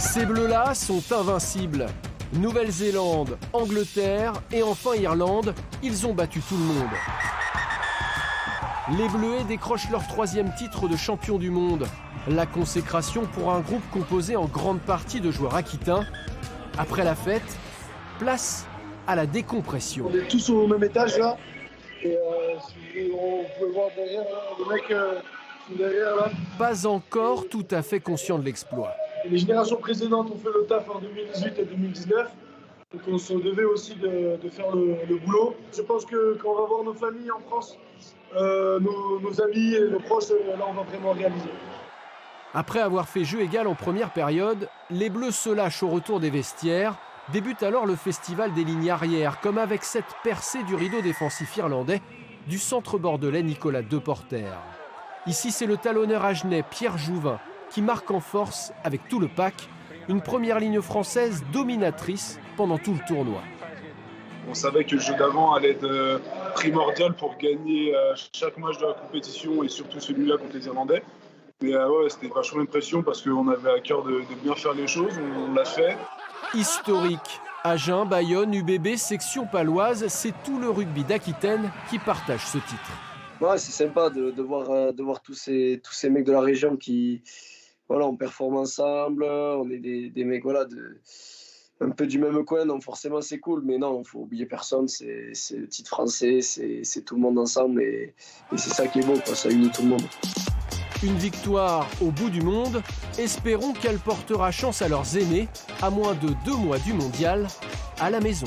Ces bleus-là sont invincibles. Nouvelle-Zélande, Angleterre et enfin Irlande, ils ont battu tout le monde. Les Bleuets décrochent leur 3e titre de champion du monde. La consécration pour un groupe composé en grande partie de joueurs aquitains. Après la fête, place à la décompression. On est tous au même étage là. Et on peut voir derrière, là, les mecs sont derrière là. Pas encore tout à fait conscient de l'exploit. Les générations précédentes ont fait le taf en 2018 et 2019. Donc on se devait aussi de faire le boulot. Je pense que quand on va voir nos familles en France, nos amis et nos proches, là on va vraiment réaliser. Après avoir fait jeu égal en première période, les Bleus se lâchent au retour des vestiaires. Débute alors le festival des lignes arrières, comme avec cette percée du rideau défensif irlandais du centre bordelais Nicolas Deporter. Ici, c'est le talonneur agenais Pierre Jouvin qui marque en force avec tout le pack, une première ligne française dominatrice pendant tout le tournoi. On savait que le jeu d'avant allait être primordial pour gagner chaque match de la compétition et surtout celui-là contre les Irlandais. Mais ouais, c'était vachement une pression parce qu'on avait à cœur de bien faire les choses, on l'a fait. Historique. Agen, Bayonne, UBB, section paloise, c'est tout le rugby d'Aquitaine qui partage ce titre. Ouais, c'est sympa de voir tous ces mecs de la région qui, voilà, on performe ensemble, on est des mecs voilà, un peu du même coin, donc forcément c'est cool, mais non, il ne faut oublier personne, c'est le titre français, c'est tout le monde ensemble et c'est ça qui est beau, quoi, ça unit tout le monde. Une victoire au bout du monde, espérons qu'elle portera chance à leurs aînés, à moins de 2 mois du mondial, à la maison.